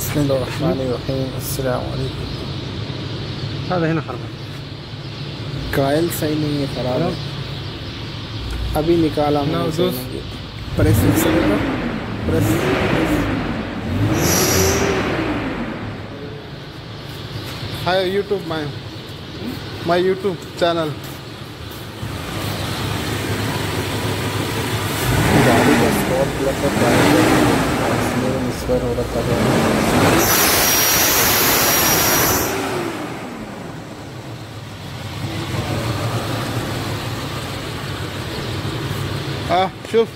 بسم الله الرحمن الرحيم. السلام عليكم. هذا هنا خربان. कायल सही नहीं है, खराब है। अभी निकाला मैंने, सही नहीं है। Press accelerator, press. Hi YouTube, my YouTube channel. गाड़ी का स्टॉप प्लग का मिसफायर हो रहा था। شوف